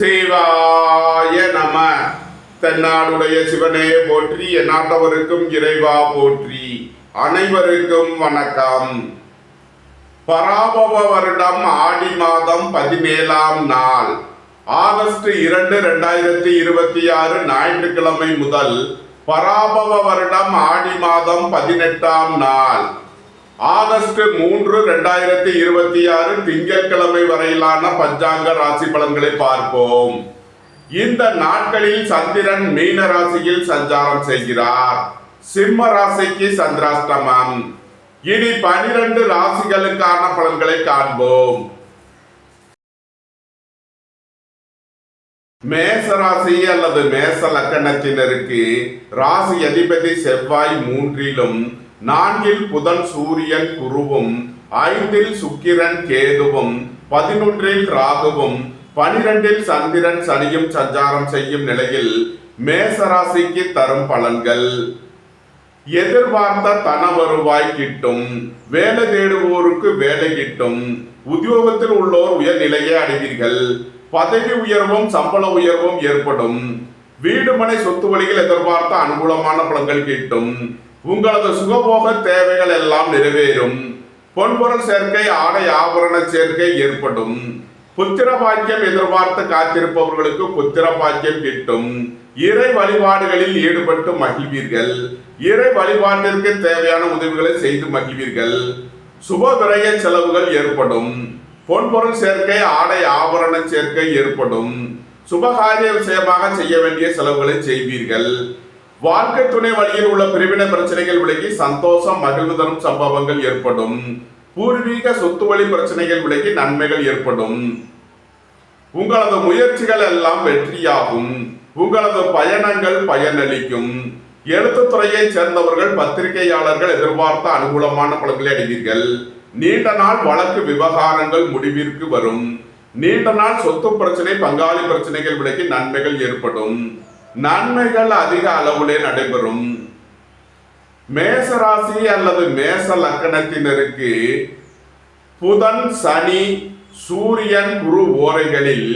சிவாய நம. தென்னாடுடைய சிவனே போற்றி, எந்நாட்டவருக்கும் இறைவா போற்றி. அனைவருக்கும் வணக்கம். பராபவ வருடம் ஆடி மாதம் 17ஆம் நாள், ஆகஸ்ட் 2, 2026 ஞாயிற்றுக்கிழமை முதல் பராபவ வருடம் ஆடி மாதம் 18ஆம் நாள், ஆகஸ்ட் 3, 2026 திங்கட்கிழமை வரையிலான பஞ்சாங்க ராசி பலன்களை பார்ப்போம். இந்த நாட்களில் சந்திரன் மீன ராசியில் சஞ்சாரம் செய்கிறார். சிம்ம ராசிக்கு சந்திராஷ்டமம். இனி 12 ராசிகளுக்கான பலன்களை காண்போம். மேச ராசி அல்லது மேச லக்கணத்தினருக்கு ராசி அதிபதி செவ்வாய் 3லும், 4ல் புதன் சூரியன் குருவும், 5ல் சுக்கிரன் கேதுவும், 11ல் ராகுவும், 12ல் சந்திரன் சனியும் சஞ்சாரம் செய்யும் நிலையில் மேசராசிக்கு தரும் பலன்கள். எதிர்பார்த்த தன வருவாய் கிட்டும். வேலை தேடுவோருக்கு வேலை கிட்டும். உத்தியோகத்தில் உள்ளோர் உயர்நிலையை அடைவீர்கள். பதவி உயர்வும் சம்பள உயர்வும் ஏற்படும். வீடு மனை சொத்து வழியில் எதிர்பார்த்த அனுகூலமான பலன்கள் கிட்டும். உங்களது சுகபோக தேவைகள் எல்லாம் நிறைவேறும். பொன்பொருள் சேர்க்கை, ஆடை ஆபரண சேர்க்கை ஏற்படும். புத்திர பாக்கியம் எதிர்பார்த்து காத்திருப்பவர்களுக்கு புத்திர பாக்கியம் கிட்டும். இறை வழிபாடுகளில் ஈடுபட்டு மகிழ்வீர்கள். இறை வழிபாட்டிற்கு தேவையான உதவிகளை செய்து மகிழ்வீர்கள். சுப விரய செலவுகள் ஏற்படும். பொன்பொருள் சேர்க்கை, ஆடை ஆபரண சேர்க்கை ஏற்படும். சுபகாரிய விஷயமாக செய்ய வேண்டிய செலவுகளை செய்வீர்கள். வாழ்க்கை துணை வழியில் உள்ள பிரிவினை பிரச்சனைகள் விலகி சந்தோஷம் மகிழ்வு தரும் சம்பவங்கள் ஏற்படும். பூர்வீக சொத்து வழி பிரச்சனைகள் விலகி நன்மைகள் ஏற்படும். உங்களது முயற்சிகள் எல்லாம் வெற்றியாகும். உங்களது பயணங்கள் பயனளிக்கும். எழுத்துத்துறையை சேர்ந்தவர்கள், பத்திரிகையாளர்கள் எதிர்பார்த்த அனுகூலமான பலன்களை அடைவீர்கள். நீண்ட நாள் வழக்கு விவகாரங்கள் முடிவிற்கு வரும். நீண்ட நாள் சொத்து பிரச்சனை, பங்காளி பிரச்சனைகள் விலகி நன்மைகள் ஏற்படும். நன்மைகள் அதிக அளவிலே நடைபெறும். மேசராசி அல்லது மேச லக்கணத்தினருக்கு புதன் சனி சூரியன் குரு ஓரைகளில்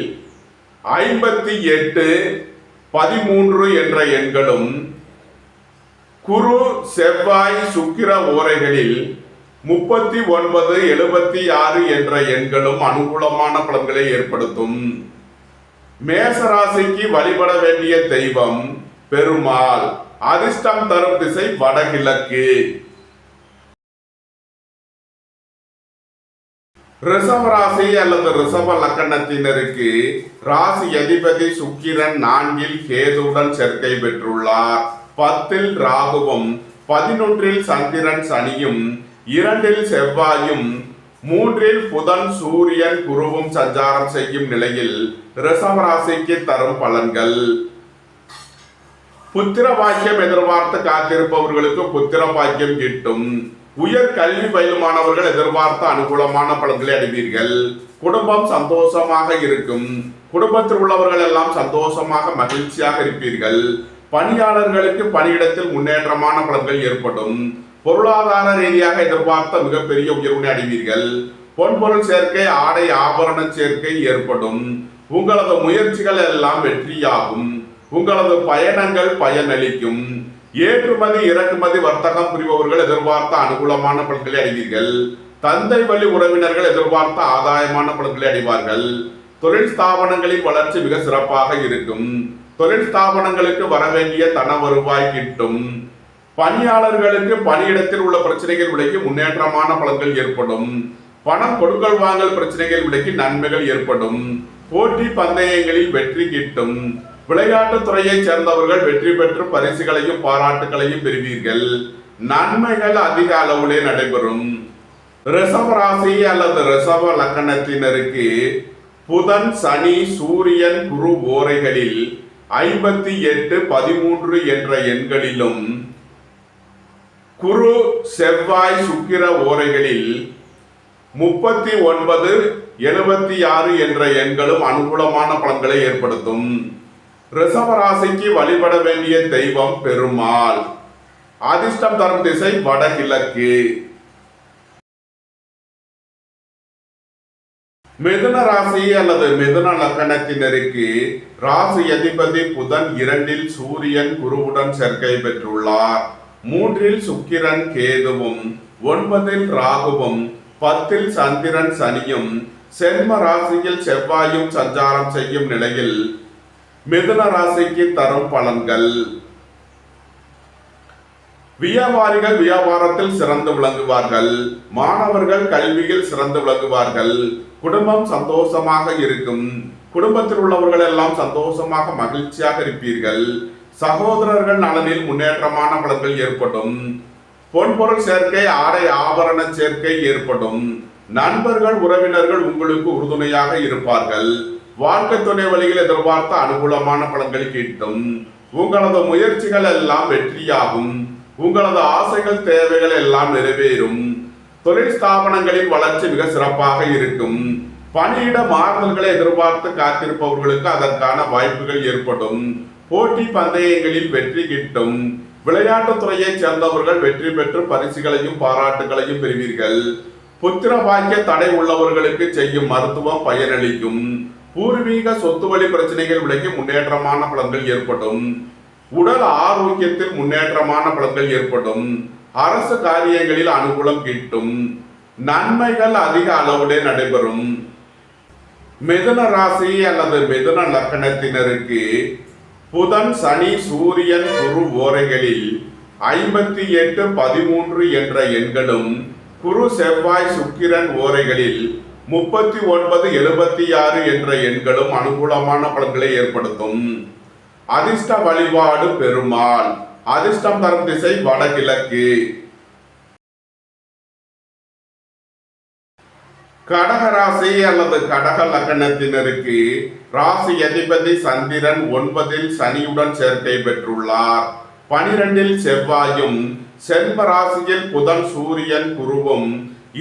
58, 13 என்ற எண்களும், குரு செவ்வாய் சுக்கிர ஓரைகளில் 39, 76 என்ற எண்களும் அனுகூலமான பலன்களை ஏற்படுத்தும். மேசராசிக்கு வழிபட வேண்டிய தெய்வம் பெருமாள். அதிர்ஷ்டம் தரும் திசை வடகிழக்கு. ரிஷப ராசி அல்லது ரிஷப லக்கணத்தினருக்கு ராசி அதிபதி சுக்கிரன் 4ல் கேதுவுடன் சேர்க்கை பெற்றுள்ளார். 10ல் ராகுவும், 11ல் சந்திரன் சனியும், 2ல் செவ்வாயும், 3ல் புதன் சூரியன் குருவும் சஞ்சாரம் செய்யும் நிலையில் ரிஷபராசிக்கு தரும் பலன்கள். புத்திர பாக்கியம் எதிர்பார்த்து காத்திருப்பவர்களுக்கு புத்திர பாக்கியம் கிட்டும். உயர் கல்வி பயிலுமானவர்கள் எதிர்பார்த்த அனுகூலமான பலன்களை அடைவீர்கள். குடும்பம் சந்தோஷமாக இருக்கும். குடும்பத்தில் உள்ளவர்கள் எல்லாம் சந்தோஷமாக மகிழ்ச்சியாக இருப்பீர்கள். பணியாளர்களுக்கு பணியிடத்தில் முன்னேற்றமான பலன்கள் ஏற்படும். பொருளாதார ரீதியாக எதிர்பார்த்த மிகப்பெரிய உயர்வினை அடைவீர்கள். பொன்பொருள் சேர்க்கை, ஆடை ஆபரண சேர்க்கை ஏற்படும். உங்களது முயற்சிகள் எல்லாம் வெற்றியாகும். உங்களது பயணங்கள் பயனளிக்கும். ஏற்றுமதி இறக்குமதி வர்த்தகம் புரிபவர்கள் எதிர்பார்த்த அனுகூலமான பலன்களை அடைவீர்கள். தந்தை வழி உறவினர்கள் எதிர்பார்த்த ஆதாயமான பலன்களை அடைவார்கள். தொழில் ஸ்தாபனங்களின் வளர்ச்சி மிக சிறப்பாக இருக்கும். தொழில் ஸ்தாபனங்களுக்கு வரவேண்டிய தன வருவாய் கிட்டும். பணியாளர்களுக்கு பணியிடத்தில் உள்ள பிரச்சனைகள் விலகி முன்னேற்றமான பலன்கள் ஏற்படும். பணம் கொடுக்கல் வாங்கல் பிரச்சனைகள் விலகி நன்மைகள் ஏற்படும். போட்டி பந்தயங்களில் வெற்றி கிட்டும். விளையாட்டுத் துறையை சேர்ந்தவர்கள் வெற்றி பெற்று பரிசுகளையும் பாராட்டுகளையும் பெறுவீர்கள். நன்மைகள் அதிக அளவிலே நடைபெறும். ரிஷப ராசி அல்லது ரிஷப லக்கணத்தினருக்கு புதன் சனி சூரியன் குரு ஓரைகளில் 58, 13 என்ற எண்களிலும், குரு செவ்வாய் சுக்கிர ஓரைகளில் 39, 76 என்ற எண்களும் அனுகூலமான பலன்களை ஏற்படுத்தும். ரிஷபராசிக்கு வழிபட வேண்டிய தெய்வம் பெருமாள். அதிர்ஷ்டம் தரும் திசை வடகிழக்கு. மிதுன ராசி அல்லது மிதுன லக்கணத்தினருக்கு ராசி அதிபதி புதன் 2இல் சூரியன் குருவுடன் சேர்க்கை பெற்றுள்ளார். 3இல் சுக்கிரன் கேதுவும் 9இல் ராகுவும் 10இல் சந்திரன் சனியும் சென்ம ராசியில் செவ்வாயும் சஞ்சாரம் செய்யும் நிலையில் மிதுன ராசிக்கு தரும் பலன்கள். வியாபாரிகள் வியாபாரத்தில் சிறந்து விளங்குவார்கள். மாணவர்கள் கல்வியில் சிறந்து விளங்குவார்கள். குடும்பம் சந்தோஷமாக இருக்கும். குடும்பத்தில் உள்ளவர்கள் எல்லாம் சந்தோஷமாக மகிழ்ச்சியாக இருப்பீர்கள். சகோதரர்கள் நலனில் முன்னேற்றமான பலன்கள் ஏற்படும். பொன்பொருள் சேர்க்கை, ஆடை ஆபரண சேர்க்கை ஏற்படும். நண்பர்கள் உறவினர்கள் உங்களுக்கு உறுதுணையாக இருப்பார்கள். வாழ்க்கை துணை வழியில் எதிர்பார்த்த அனுகூலமான பலன்கள் கிட்டும். உங்களது முயற்சிகள் எல்லாம் வெற்றியாகும். உங்களது ஆசைகள் தேவைகள் எல்லாம் நிறைவேறும். தொழில் ஸ்தாபனங்களின் வளர்ச்சி மிக சிறப்பாக இருக்கும். பணியிட மாறுதல்களை எதிர்பார்த்து காத்திருப்பவர்களுக்கு அதற்கான வாய்ப்புகள் ஏற்படும். போட்டி பந்தயங்களில் வெற்றி கிட்டும். விளையாட்டுத் துறையைச் சேர்ந்தவர்கள் வெற்றி பெற்று பரிசுகளையும் பாராட்டுகளையும் பெறுவீர்கள். புத்திர பாக்கிய தடை உள்ளவர்களுக்கு செய்யும் மருத்துவம் பயனளிக்கும். பூர்வீக சொத்து வழி பிரச்சனைகள் விலகி முன்னேற்றமான பலன்கள் ஏற்படும். உடல் ஆரோக்கியத்தில் முன்னேற்றமான பலன்கள் ஏற்படும். அரசு காரியங்களில் அனுகூலம் கிட்டும். நன்மைகள் அதிக அளவிலே நடைபெறும். மிதுன ராசி அல்லது மிதுன லக்கணத்தினருக்கு புதன் சனி சூரியன் குரு ஓரைகளில் 58, 13 என்ற எண்களும், குரு செவ்வாய் சுக்கிரன் ஓரைகளில் 39, 76 என்ற எண்களும் அனுகூலமான பலன்களை ஏற்படுத்தும். அதிர்ஷ்ட வழிபாடு பெருமாள். அதிர்ஷ்டம் தரும் திசை வடகிழக்கு. கடகராசி அல்லது கடக லக்கணத்தினருக்கு ராசி அதிபதி சந்திரன் 9இல் சனியுடன் சேர்க்கை பெற்றுள்ளார். 12இல் செவ்வாயும், சென்ம ராசியில் புதன் சூரியன் குருவும்,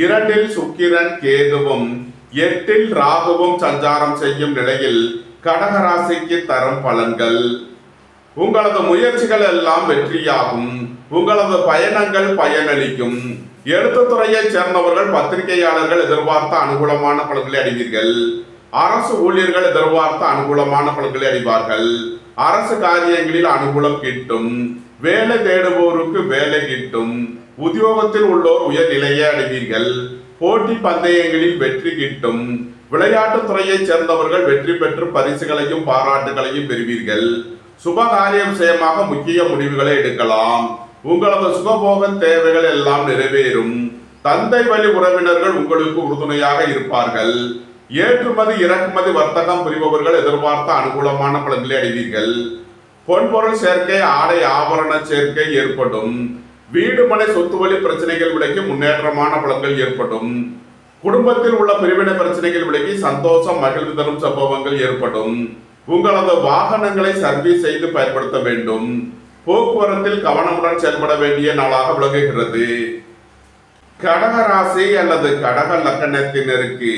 2இல் சுக்கிரன் கேதுவும், 8இல் ராகுவும் சஞ்சாரம் செய்யும் நிலையில் கடகராசிக்கு தரும் பலன்கள். உங்களது முயற்சிகள் எல்லாம் வெற்றியாகும். உங்களது பயணங்கள் பயனளிக்கும். எழுத்துத்துறையைச் சேர்ந்தவர்கள் பத்திரிகையாளர்கள் எதிர்பார்த்த அனுகூலமான பலன்களை அடைவீர்கள். அரசு ஊழியர்கள் எதிர்பார்த்த அனுகூலமான பலன்களை அடைவார்கள். அரசு காரியங்களில் அனுகூலம் கிட்டும். வேலை தேடுவோருக்கு வேலை கிட்டும். உத்தியோகத்தில் உள்ளோர் உயர்நிலையை அடைவீர்கள். போட்டி பந்தயங்களில் வெற்றி கிட்டும். விளையாட்டுத் துறையைச் சேர்ந்தவர்கள் வெற்றி பெற்று பரிசுகளையும் பாராட்டுகளையும் பெறுவீர்கள். சுபகாரிய விஷயமாக முக்கிய முடிவுகளை எடுக்கலாம். உங்களது சுகபோக தேவைகள் எல்லாம் நிறைவேறும். தந்தை வழி உறவினர்கள் உங்களுக்கு உறுதுணையாக இருப்பார்கள். ஏற்றுமதி இறக்குமதி வர்த்தகம் புரிபவர்கள் எதிர்பார்த்த அனுகூலமான பலன்களை அடைவீர்கள். பொன்பொருள் சேர்க்கை, ஆடை ஆபரண சேர்க்கை ஏற்படும். வீடு மனை சொத்து வழி பிரச்சனைகள் விலகி முன்னேற்றமான பலன்கள் ஏற்படும். குடும்பத்தில் உள்ள பிரிவினை பிரச்சனைகள் விலகி சந்தோஷம் மகிழ்வு தரும் சம்பவங்கள் ஏற்படும். உங்களது வாகனங்களை சர்வீஸ் செய்து பயன்படுத்த வேண்டும். போக்குவரத்தில் கவனமுடன் செயல்பட வேண்டிய நாளாக விளங்குகிறது. கடகராசி அல்லது கடக லக்கணத்தினருக்கு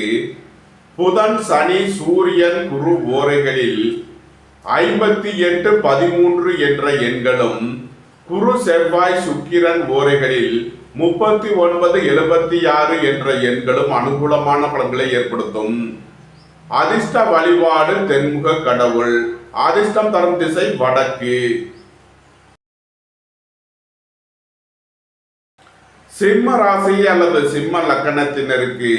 புதன் சனி சூரியன் குரு ஓரைகளில் 58, 13 என்ற எண்களும், குரு செவ்வாய் சுக்கிரன் ஓரைகளில் 39, 76 என்ற எண்களும் அனுகூலமான பலன்களை ஏற்படுத்தும். அதிர்ஷ்ட வழிபாடு தென்முக கடவுள். அதிர்ஷ்டம் தரும் திசை வடக்கு. சிம்ம ராசி அல்லது சிம்ம லக்கணத்தினருக்கு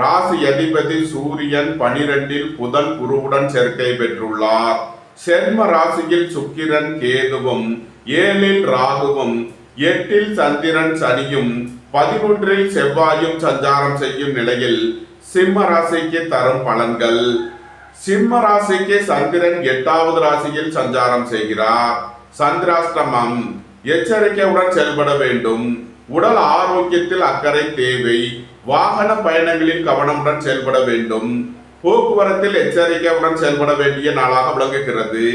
ராசி அதிபதி சூரியன் 12இல் புதன் குருவுடன் சேர்க்கை பெற்றுள்ளார். சென்ம ராசியில் சுக்கிரன் கேதுவும், 7இல் ராகுவும், 8இல் சந்திரன் சனியும், 11இல் செவ்வாயும் சஞ்சாரம் செய்யும் நிலையில் சிம்ம ராசிக்கு தரும் பலன்கள். சிம்ம ராசிக்கு சந்திரன் 8வது ராசியில் சஞ்சாரம் செய்கிறார். சந்திராஷ்டமம். எச்சரிக்கையுடன் செயல்பட வேண்டும். உடல் ஆரோக்கியத்தில் அக்கறை தேவை. வாகன பயணங்களில் கவனமுடன் செயல்பட வேண்டும். போக்குவரத்தில் எச்சரிக்கையுடன் செயல்பட வேண்டிய நாளாக விளங்குகிறது.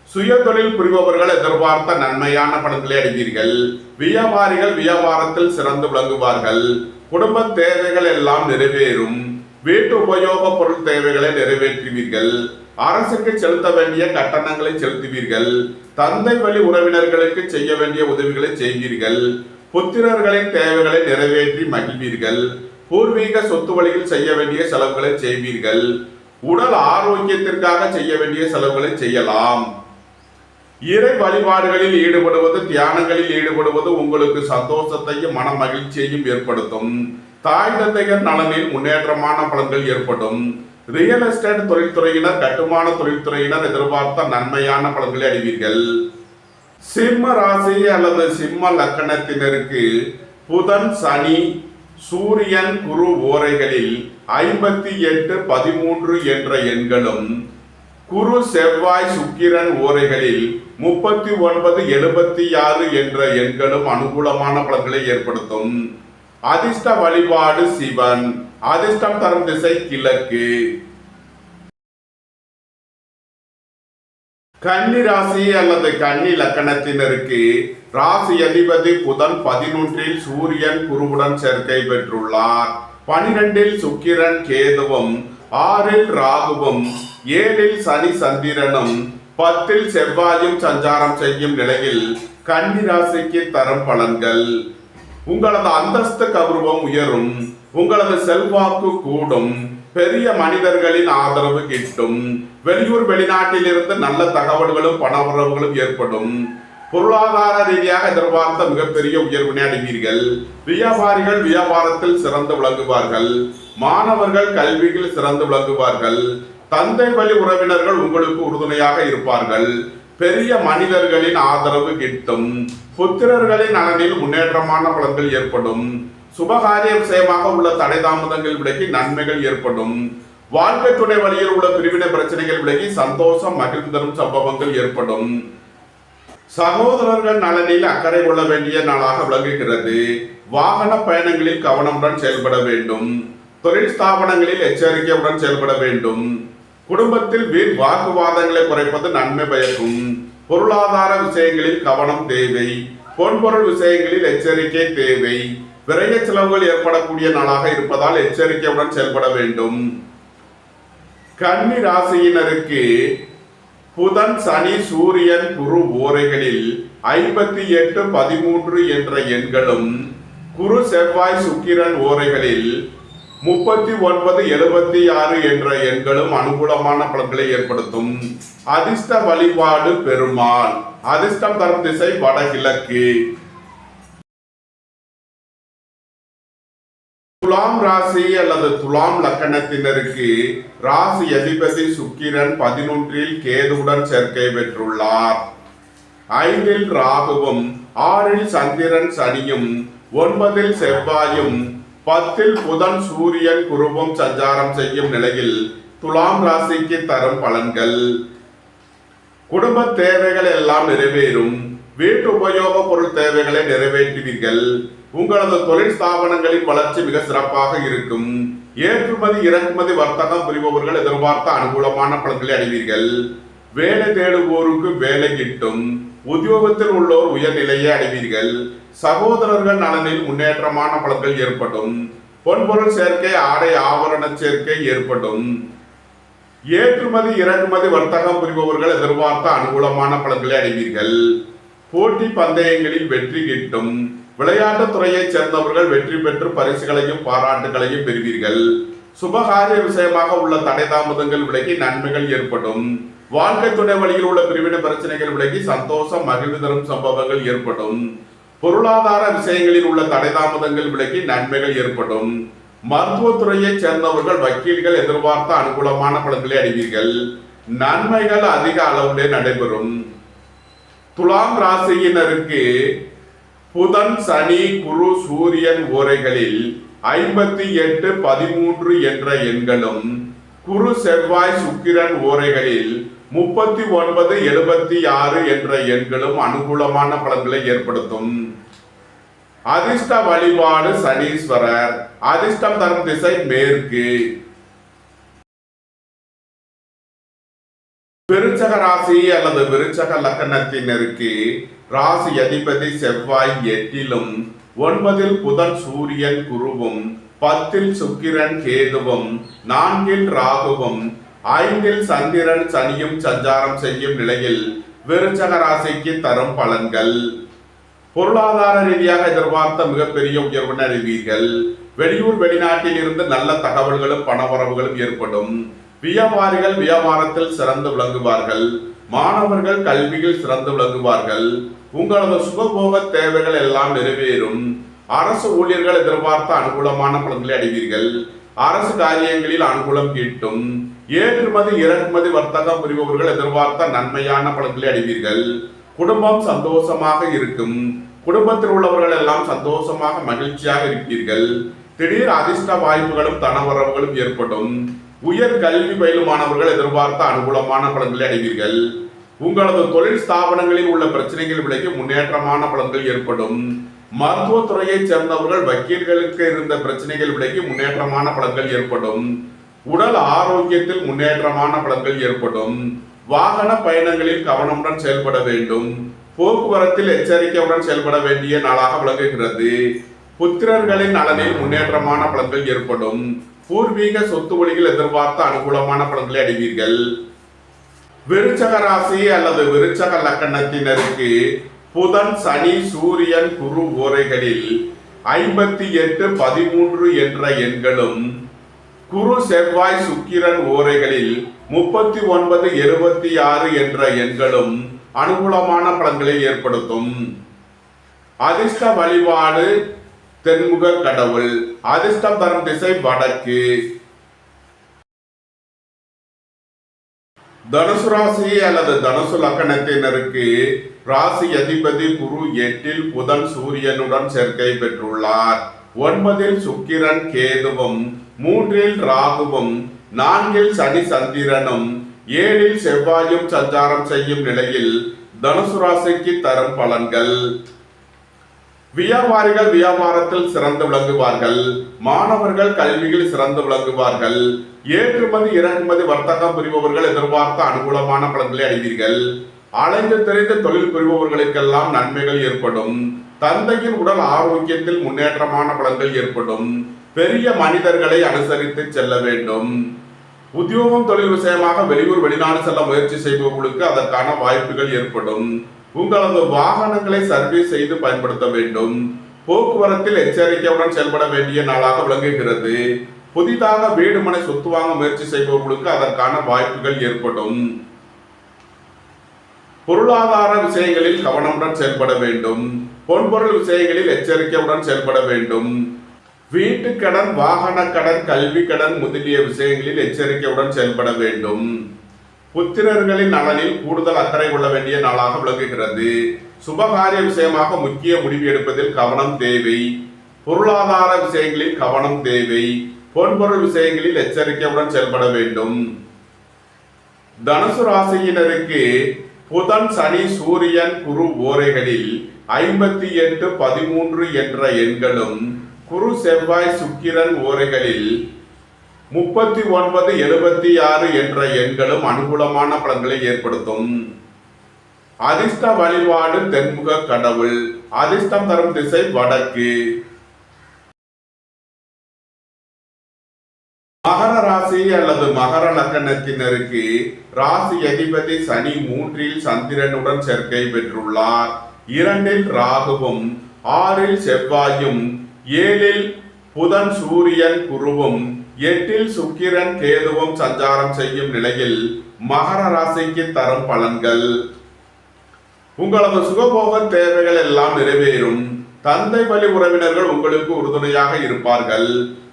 சுய தொழில் புரிபவர்கள் எதிர்பார்த்த நன்மையான பலன்களை அடைவீர்கள். வியாபாரிகள் வியாபாரத்தில் சிறந்து விளங்குவார்கள். குடும்ப தேவைகள் எல்லாம் நிறைவேறும். வீட்டு உபயோக பொருள் தேவைகளை நிறைவேற்றுவீர்கள். அரசுக்கு செலுத்த வேண்டிய கட்டணங்களை செலுத்துவீர்கள். தந்தை வழி உறவினர்களுக்கு செய்ய வேண்டிய உதவிகளை செய்வீர்கள். புத்திரர்களின் தேவைகளை நிறைவேற்றி மகிழ்வீர்கள். பூர்வீக சொத்து வழியில் செய்ய வேண்டிய செலவுகளை செய்வீர்கள். உடல் ஆரோக்கியத்திற்காக செய்ய வேண்டிய செலவுகளை செய்யலாம். இறை வழிபாடுகளில் ஈடுபடுவது, தியானங்களில் ஈடுபடுவது உங்களுக்கு சந்தோஷத்தையும் மன மகிழ்ச்சியையும் ஏற்படுத்தும். தாய் தந்தையர் நலனில் முன்னேற்றமான பலன்கள் ஏற்படும். ரியல் எஸ்டேட் தொழில்துறையினர், கட்டுமான தொழில்துறையினர் எதிர்பார்த்த நன்மையான பலன்களை அடைவீர்கள். சிம்ம ராசி அல்லது சிம்ம லக்கணத்தினருக்கு புதன், சனி, சூரியன், குரு ஓரைகளில் 58, 13 என்ற எண்களும், குரு, செவ்வாய், சுக்கிரன் ஓரைகளில் 39, 76 என்ற எண்களும் அனுகூலமான பலன்களை ஏற்படுத்தும். அதிர்ஷ்ட வழிபாடு சிவன். அதிர்ஷ்டம் தரும் திசை கிழக்கு. கன்னி ராசி அல்லது கன்னி லக்கணத்தினருக்கு ராசி அதிபதி புதன் 11 சூரியன் குருவுடன் சேர்க்கை பெற்றுள்ளார். 12 சுக்கிரன் கேதுவும், 6 ராகுவும், 7 சனி சந்திரனும், 10 செவ்வாயும் சஞ்சாரம் செய்யும் நிலையில் கன்னி ராசிக்கு தரும் பலன்கள்: உங்களது அந்தஸ்து கௌரவம் உயரும். உங்களது செல்வாக்கு கூடும். பெரிய மனிதர்களின் ஆதரவு கிட்டும். வெளியூர் வெளிநாட்டில் இருந்து நல்ல தகவல்களும் பண உறவுகளும் ஏற்படும். பொருளாதார ரீதியாக எதிர்பார்த்த மிகப்பெரிய உயர்வினை அடைவீர்கள். வியாபாரிகள் வியாபாரத்தில் சிறந்து விளங்குவார்கள். மாணவர்கள் கல்வியில் சிறந்து விளங்குவார்கள். தந்தை வழி உறவினர்கள் உங்களுக்கு உறுதுணையாக இருப்பார்கள். பெரிய மனிதர்களின் ஆதரவு கிட்டும். புத்திரர்களின் நலனில் முன்னேற்றமான பலன்கள் ஏற்படும். சுபகாரிய விஷயமாக உள்ள தடை தாமதங்கள் விலகி நன்மைகள் ஏற்படும். வாழ்க்கை துணை வழியில் உள்ள பிரிவினை பிரச்சனைகள் விலகி சந்தோஷம் மகிழ்ந்து தரும் சம்பவங்கள் ஏற்படும். சகோதரர்கள் நலனில் அக்கறை கொள்ள வேண்டிய நாளாக விளங்குகிறது. வாகன பயணங்களில் கவனமுடன் செயல்பட வேண்டும். தொழில் ஸ்தாபனங்களில் எச்சரிக்கையுடன் செயல்பட வேண்டும். குடும்பத்தில் வீண் வாக்குவாதங்களை குறைப்பது நன்மை பயக்கும். பொருளாதார விஷயங்களில் கவனம் தேவை. பொன்பொருள் விஷயங்களில் எச்சரிக்கை தேவை. விரைய செலவுகள் ஏற்படக்கூடிய நாளாக இருப்பதால் எச்சரிக்கையுடன் செயல்பட வேண்டும். கன்னி ராசியினருக்கு புதன், சனி, சூரியன், குரு ஓரைகளில் 58, 13 என்ற எண்களும், குரு, செவ்வாய், சுக்கிரன் ஓரைகளில் 39, 76 என்ற எண்களும் அனுகூலமான பலன்களை ஏற்படுத்தும். அதிர்ஷ்ட வழிபாடு பெருமாள். அதிர்ஷ்டம் தரும் திசை வடகிழக்கு. துலாம் ராசி அல்லது துலாம் லக்கணத்தினருக்கு ராசி அதிபதி சுக்கிரன் 11 கேதுவுடன் சேர்க்கை பெற்றுள்ளார். 5 ராகுவும், 6 சந்திரன் சனியும், 9 செவ்வாயும், 10 புதன் சூரியன் குருவும் சஞ்சாரம் செய்யும் நிலையில் துலாம் ராசிக்கு தரும் பலன்கள்: குடும்ப தேவைகள் எல்லாம் நிறைவேறும். வீட்டு உபயோக பொருள் தேவைகளை நிறைவேற்றுவீர்கள். உங்களது தொழில் ஸ்தாபனங்களின் வளர்ச்சி மிக சிறப்பாக இருக்கும். ஏற்றுமதி இறக்குமதி வர்த்தகம் புரிபவர்கள் எதிர்பார்த்த அனுகூலமான பலன்களை அடைவீர்கள். வேலை தேடுவோருக்கு வேலை கிட்டும். உத்தியோகத்தில் உள்ளோர் உயர்நிலையை அடைவீர்கள். சகோதரர்கள் நலனில் முன்னேற்றமான பலன்கள் ஏற்படும். பொன்பொருள் சேர்க்கை, ஆடை ஆபரண சேர்க்கை ஏற்படும். ஏற்றுமதி இறக்குமதி வர்த்தகம் புரிபவர்கள் எதிர்பார்த்த அனுகூலமான பலன்களை அடைவீர்கள். போட்டி பந்தயங்களில் வெற்றி கிட்டும். விளையாட்டுத் துறையைச் சேர்ந்தவர்கள் வெற்றி பெற்று பரிசுகளையும் பாராட்டுகளையும் பெறுவீர்கள். சுபகாரிய விஷயமாக உள்ள தடை தாமதங்கள் விலகி நன்மைகள் ஏற்படும். வாழ்க்கை துணை வழியில் உள்ள பிரிவினை பிரச்சனைகள் விலகி சந்தோஷம் மகிழ்வு தரும் சம்பவங்கள் ஏற்படும். பொருளாதார விஷயங்களில் உள்ள தடை தாமதங்கள் விலகி நன்மைகள் ஏற்படும். மருத்துவத்துறையைச் சேர்ந்தவர்கள் வக்கீல்கள் எதிர்பார்த்த அனுகூலமான பலன்களை அடைவீர்கள். நன்மைகள் அதிக அளவிலே நடைபெறும். துலாம் ராசியினருக்கு புதன், சனி, குரு, சூரியன் ஓரைகளில் 58, 13 என்ற எண்களும், குரு, செவ்வாய், சுக்கிரன் ஓரைகளில் 39, 76 என்ற எண்களும் அனுகூலமான பலன்களை ஏற்படுத்தும். அதிர்ஷ்ட வழிபாடு சனீஸ்வரர். அதிர்ஷ்டம் தரும் திசை மேற்கு. விருச்சக ராசி அல்லது விருச்சக லக்கணத்தினருக்கு ராசி அதிபதி செவ்வாய் 8, 9 புதன் சூரியன் குருவும், 10 சுக்கிரன் கேதுவும், 4 ராகுவும், 5 சந்திரன் சனியும் சஞ்சாரம் செய்யும் நிலையில் விருச்சக ராசிக்கு தரும் பலன்கள்: பொருளாதார ரீதியாக எதிர்பார்த்த மிகப்பெரிய உயர்வினை அறிவீர்கள். வெளியூர் வெளிநாட்டில் இருந்து நல்ல தகவல்களும் பணவரவுகளும் ஏற்படும். வியாபாரிகள் வியாபாரத்தில் சிறந்து விளங்குவார்கள். மாணவர்கள் கல்வியில் சிறந்து விளங்குவார்கள். உங்களது சுகபோக தேவைகள் எல்லாம் நிறைவேறும். அரசு ஊழியர்கள் எதிர்பார்த்த அனுகூலமான பலன்களை அடைவீர்கள். அரசு காரியங்களில் அனுகூலம் கிட்டும். ஏற்றுமதி இறக்குமதி வர்த்தகம் புரிபவர்கள் எதிர்பார்த்த நன்மையான பலன்களை அடைவீர்கள். குடும்பம் சந்தோஷமாக இருக்கும். குடும்பத்தில் உள்ளவர்கள் எல்லாம் சந்தோஷமாக மகிழ்ச்சியாக இருப்பீர்கள். திடீர் அதிர்ஷ்ட வாய்ப்புகளும் தனவரவுகளும் ஏற்படும். உயர் கல்வி பயிலுமானவர்கள் எதிர்பார்த்த அனுகூலமான பலன்களை அடைவீர்கள். உங்களது தொழில் ஸ்தாபனங்களில் உள்ள பிரச்சனைகள் விலகி முன்னேற்றமான பலன்கள் ஏற்படும். மருத்துவத்துறையைச் சேர்ந்தவர்கள் வக்கீல்களுக்கு இருந்த பிரச்சனைகள் விலகி முன்னேற்றமான பலன்கள் ஏற்படும். உடல் ஆரோக்கியத்தில் முன்னேற்றமான பலன்கள் ஏற்படும். வாகன பயணங்களில் கவனமுடன் செயல்பட வேண்டும். போக்குவரத்தில் எச்சரிக்கையுடன் செயல்பட வேண்டிய நாளாக விளங்குகிறது. புத்திரர்களின் நலனில் முன்னேற்றமான பலன்கள் ஏற்படும். பூர்வீக சொத்து வழியில் எதிர்பார்த்த அனுகூலமான பலன்களை அடைவீர்கள். விருச்சக ராசி அல்லது விருச்சக லக்கணத்தினருக்கு புதன் சனி சூரியன் குரு ஓரைகளில் 58 13 என்ற எண்களும், குரு செவ்வாய் சுக்கிரன் ஓரைகளில் 39 76 என்ற எண்களும் அனுகூலமான பலன்களை ஏற்படுத்தும். அதிர்ஷ்ட வழிபாடு தென்முக கடவுள். அதிர்ஷ்டம் தரும் திசை வடக்கு. தனுசு ராசி அல்லது தனுசு லக்கணத்தினருக்கு ராசி அதிபதி குரு 8 புதன் சூரியனுடன் சேர்க்கை பெற்றுள்ளார். 9 சுக்கிரன் கேதுவும், 3 ராகுவும், 4 சனி சந்திரனும், 7 செவ்வாயும் சஞ்சாரம் செய்யும் நிலையில் தனுசு ராசிக்கு தரும் பலன்கள். வியாபாரிகள் வியாபாரத்தில் சிறந்து விளங்குவார்கள். மாணவர்கள் கல்வியில் சிறந்து விளங்குவார்கள். ஏற்றுமதி இறக்குமதி வர்த்தகம் புரிபவர்கள் எதிர்பார்த்த அனுகூலமான பலன்களை அடைவீர்கள். அலைந்து தெரிந்த தொழில் புரிபவர்களுக்கெல்லாம் நன்மைகள் ஏற்படும். தந்தையின் உடல் ஆரோக்கியத்தில் முன்னேற்றமான பலன்கள் ஏற்படும். பெரிய மனிதர்களை அனுசரித்து செல்ல வேண்டும். உத்தியோகம் தொழில் விஷயமாக வெளியூர் வெளிநாடு செல்ல முயற்சி செய்பவர்களுக்கு அதற்கான வாய்ப்புகள் ஏற்படும். உங்களது வாகனங்களை சர்வீஸ் செய்து பயன்படுத்த வேண்டும். போக்குவரத்தில் எச்சரிக்கையுடன் செயல்பட வேண்டிய நாளாக விளங்குகிறது. புதிதாக வீடு மனை சொத்து வாங்க முயற்சி செய்பவர்களுக்கு அதற்கான வாய்ப்புகள் ஏற்படும். பொருளாதார விஷயங்களில் கவனமுடன் செயல்பட வேண்டும். பொன்பொருள் விஷயங்களில் எச்சரிக்கையுடன் செயல்பட வேண்டும். வீட்டு கடன், வாகன கடன், கல்வி கடன் முதலிய விஷயங்களில் எச்சரிக்கையுடன் செயல்பட வேண்டும். புத்திரர்களின் நலனில் கூடுதல் அக்கறை கொள்ள வேண்டிய நாளாக விளங்குகிறது. சுபகாரிய விஷயமாக முக்கிய முடிவு எடுப்பதில் கவனம் தேவை. பொருளாதார விஷயங்களில் கவனம் தேவை. பொன்பொருள் விஷயங்களில் எச்சரிக்கையுடன் செயல்பட வேண்டும். தனுசு ராசியினருக்கு புதன் சனி சூரியன் குரு ஓரைகளில் 58 13 என்ற எண்களும், குரு செவ்வாய் சுக்கிரன் ஓரைகளில் 39 76 என்ற எண்களும் அனுகூலமான பலன்களை ஏற்படுத்தும். அதிர்ஷ்ட வழிபாடு தென்முக கடவுள். அதிர்ஷ்டம் தரும் திசை வடக்கு. மகர ராசி அல்லது மகர லக்கணத்தினருக்கு ராசி அதிபதி சனி 3 சந்திரனுடன் சேர்க்கை பெற்றுள்ளார். 2 ராகுவும், 6 செவ்வாயும், 7 புதன் சூரியன் குருவும், 8 சுக்கிரன் கேதுவும் சஞ்சாரம் செய்யும் நிலையில் மகர ராசிக்கு தரும் பலன்கள். உங்களது சுகபோக தேவைகள் எல்லாம் நிறைவேறும். தந்தை வழி உறவினர்கள் உங்களுக்கு உறுதுணையாக இருப்பார்கள்.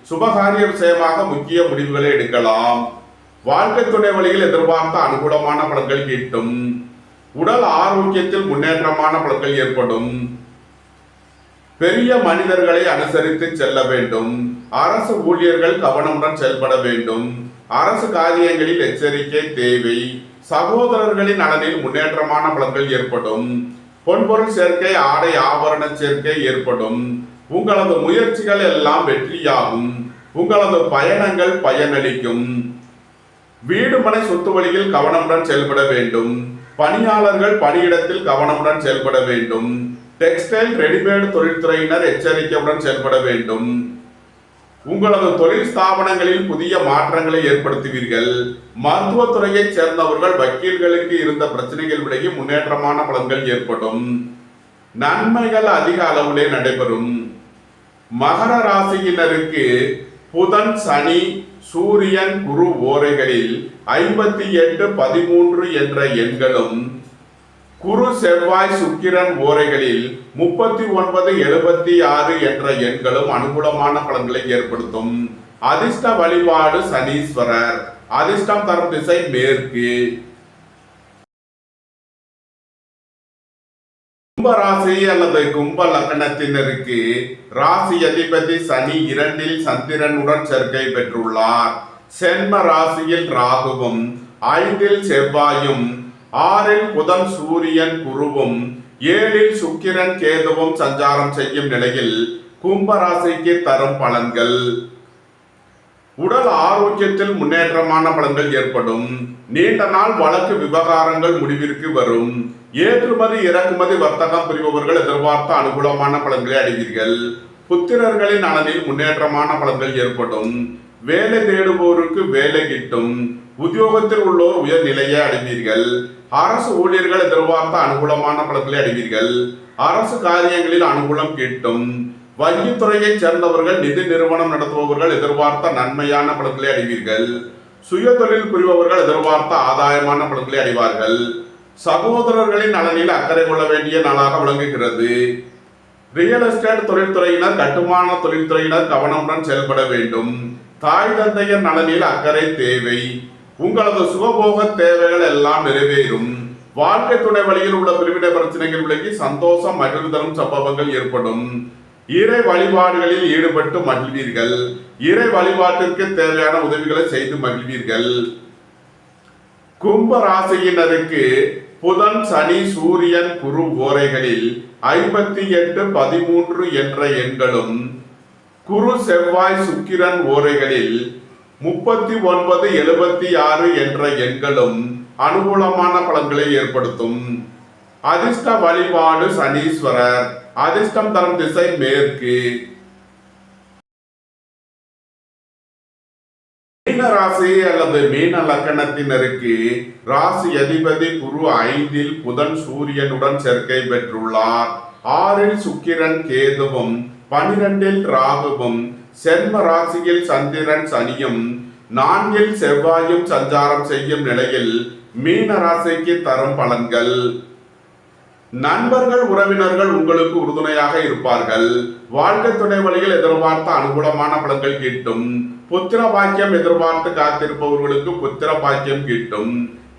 சுபகாரிய விஷயமாக முக்கிய முடிவுகளை எடுக்கலாம். வாழ்க்கை துணை வழியில் எதிர்பார்த்த அனுகூலமான பலன்கள் கிட்டும். உடல் ஆரோக்கியத்தில் முன்னேற்றமான பலன்கள் ஏற்படும். பெரிய மனிதர்களை அனுசரித்து செல்ல வேண்டும். அரசு ஊழியர்கள் கவனமுடன் செயல்பட வேண்டும். அரசு காரியங்களில் எச்சரிக்கை தேவை. சகோதரர்களின் நலனில் முன்னேற்றமான பலன்கள் ஏற்படும். பொன்பொருள் சேர்க்கை, ஆடை ஆபரண சேர்க்கை ஏற்படும். உங்களது முயற்சிகள் எல்லாம் வெற்றியாகும். உங்களது பயணங்கள் பயனளிக்கும். வீடு மனை சொத்து வழியில் கவனமுடன் செயல்பட வேண்டும். பணியாளர்கள் பணியிடத்தில் கவனமுடன் செயல்பட வேண்டும். டெக்ஸ்டைல் ரெடிமேட் தொழில்துறையினர் எச்சரிக்கையுடன் செயல்பட வேண்டும். உங்களது தொழில் ஸ்தாபனங்களில் புதிய மாற்றங்களை ஏற்படுத்துவீர்கள். மருத்துவத்துறையைச் சேர்ந்தவர்கள் வக்கீல்களுக்கு இருந்த பிரச்சனைகள் விலகி முன்னேற்றமான பலன்கள் ஏற்படும். நன்மைகள் அதிக அளவிலே நடைபெறும். மகர ராசியினருக்கு புதன், சனி, சூரியன், குரு ஓரைகளில் 58, 13 என்ற எண்களும், குரு, செவ்வாய், சுக்கிரன் ஓரைகளில் 39, 76 என்ற எண்களும் அனுகூலமான பலன்களை ஏற்படுத்தும். அதிர்ஷ்ட வழிபாடு சனீஸ்வரர். அதிர்ஷ்டம் தரும் திசை மேற்கு. கும்ப ராசி அல்லது கும்ப லக்னத்தினருக்கு ராசி அதிபதி சனி 2 சந்திரனுடன் சேர்க்கை பெற்றுள்ளார். சென்ம ராசியில் ராகுவும், 5 செவ்வாயும், 6 புதன், சூரியன், குருவும், 7 சுக்கிரன், கேதுவும் சஞ்சாரம் செய்யும் நிலையில் கும்ப ராசிக்கு தரும் பலன்கள்: உடல் ஆரோக்கியத்தில் முன்னேற்றமான பலன்கள் ஏற்படும். நீண்ட நாள் வழக்கு விவகாரங்கள் முடிவிற்கு வரும். ஏற்றுமதி இறக்குமதி வர்த்தகம் புரிபவர்கள் எதிர்பார்த்த அனுகூலமான பலன்களை அடைவீர்கள். புத்திரர்களின் நலனில் முன்னேற்றமான பலன்கள் ஏற்படும். வேலை தேடுவோருக்கு வேலை கிட்டும். உத்தியோகத்தில் உள்ளோர் உயர் நிலையை அடைவீர்கள். அரசு ஊழியர்கள் எதிர்பார்த்த அனுகூலமான பலன்களை அடைவீர்கள். அரசு காரியங்களில் அனுகூலம் கிட்டும். வங்கித்துறையை சேர்ந்தவர்கள், நிதி நிறுவனம் நடத்துபவர்கள் எதிர்பார்த்த நன்மையான பலன்களை அடைவீர்கள். சுய தொழில் புரிபவர்கள் எதிர்பார்த்த ஆதாயமான பலன்களை அடைவார்கள். சகோதரர்களின் நலனில் அக்கறை கொள்ள வேண்டிய நாளாக விளங்குகிறது. ரியல் எஸ்டேட் தொழில்துறையினர், கட்டுமான தொழில்துறையினர் கவனமுடன் செயல்பட வேண்டும். தாய் தந்தையர் நலனில் அக்கறை தேவை. உங்களது சுகபோக தேவைகள் எல்லாம் நிறைவேறும். வாழ்க்கை துணை வழியில் உள்ள பிரிவினை பிரச்சனைகள் விலகி சந்தோஷம், மகிழ்வு தரும் சம்பவங்கள் ஏற்படும். இறை வழிபாடுகளில் ஈடுபட்டு மகிழ்வீர்கள். இறை வழிபாட்டிற்கு தேவையான உதவிகளை செய்து மகிழ்வீர்கள். கும்ப ராசியினருக்கு புதன், சனி, சூரியன், குரு ஓரைகளில் 58, 13 என்ற எண்களும், குரு, செவ்வாய், சுக்கிரன் ஓரைகளில் 39, 76 என்ற எண்களும் அனுகூலமான பலன்களை ஏற்படுத்தும். அதிர்ஷ்ட வழிபாடு சனீஸ்வரர். அதிர்ஷ்டம் தரும் திசை மேற்கு. மீன ராசி அல்லது மீன லக்கணத்தினருக்கு ராசி அதிபதி குரு 5 புதன், சூரியனுடன் சேர்க்கை பெற்றுள்ளார். 6 சுக்கிரன், கேதுவும், 12 ராகுவும், சென்ம ராசியில் சந்திரன், சனியும், 4 செவ்வாயும் சஞ்சாரம் செய்யும் நிலையில் மீன ராசிக்கு தரும் பலன்கள்: நண்பர்கள், உறவினர்கள் உங்களுக்கு உறுதுணையாக இருப்பார்கள். வாழ்க்கை துணை வழியில் எதிர்பார்த்த அனுகூலமான பலன்கள் கிட்டும். புத்திர பாக்கியம் எதிர்பார்த்து காத்திருப்பவர்களுக்கு புத்திர பாக்கியம் கிட்டும்.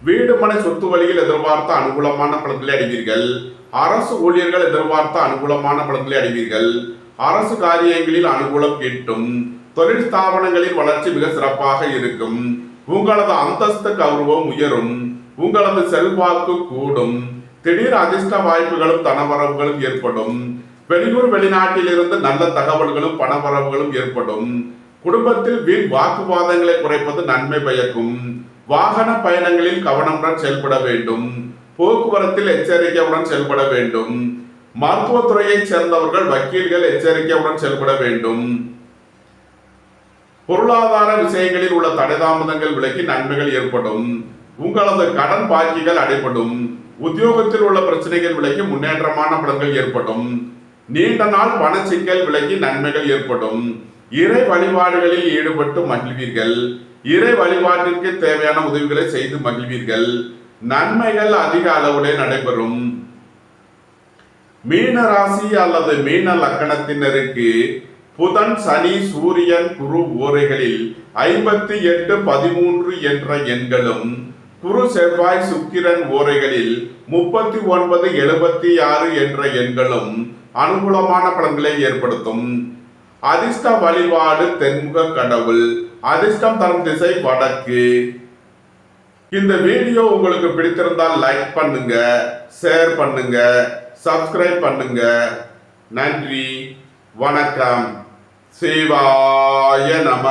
வீடு மனை சொத்து வழியில் எதிர்பார்த்த அனுகூலமான பலன்களை அடைவீர்கள். அரசு ஊழியர்கள் எதிர்பார்த்த அனுகூலமான பலன்களை அடைவீர்கள். அரசு காரியங்களில் அனுகூலம் கிட்டும். தொழில் ஸ்தாபனங்களில் வளர்ச்சி மிக சிறப்பாக இருக்கும். உங்களது அந்தஸ்து, கௌரவம் உயரும். உங்களது செல்வாக்கு கூடும். திடீர் அதிர்ஷ்ட வாய்ப்புகளும் தனவரவுகளும் ஏற்படும். வெளியூர் வெளிநாட்டில் இருந்து நல்ல தகவல்களும் பணவரவுகளும் ஏற்படும். குடும்பத்தில் வீண் வாக்குவாதங்களை குறைப்பது நன்மை பயக்கும். வாகன பயணங்களில் கவனமுடன் செயல்பட வேண்டும். போக்குவரத்தில் எச்சரிக்கையுடன் செயல்பட வேண்டும். மருத்துவத்துறையைச் சேர்ந்தவர்கள், வக்கீல்கள் எச்சரிக்கையுடன் செயல்பட வேண்டும். பொருளாதார விஷயங்களில் உள்ள தடைதாமதங்கள் விலகி நன்மைகள் ஏற்படும். உங்களது கடன் பாக்கிகள் அடைபடும். உத்தியோகத்தில் உள்ள பிரச்சனைகள் விலகி முன்னேற்றமான பலன்கள் ஏற்படும். நீண்ட நாள் பண சிக்கல் விலகி நன்மைகள் ஏற்படும். இறை வழிபாடுகளில் ஈடுபட்டு மகிழ்வீர்கள். இறை வழிபாட்டிற்கு தேவையான உதவிகளை செய்து மகிழ்வீர்கள். நன்மைகள் அதிக அளவிலே நடைபெறும். மீன ராசி அல்லது மீன லக்கணத்தினருக்கு புதன், சனி, சூரியன், குரு ஓரைகளில் 58, 13 என்ற எண்களும், குரு, செவ்வாய், சுக்கிரன் ஓரைகளில் 39, 76 என்ற எண்களும் அனுகூலமான பலன்களை ஏற்படுத்தும். அதிர்ஷ்ட வழிபாடு தென்முக கடவுள். அதிர்ஷ்டம் தரும் திசை வடக்கு. இந்த வீடியோ உங்களுக்கு பிடித்திருந்தால் லைக் பண்ணுங்க, ஷேர் பண்ணுங்க, சப்ஸ்கிரைப் பண்ணுங்க. நன்றி, வணக்கம். சிவாய நம.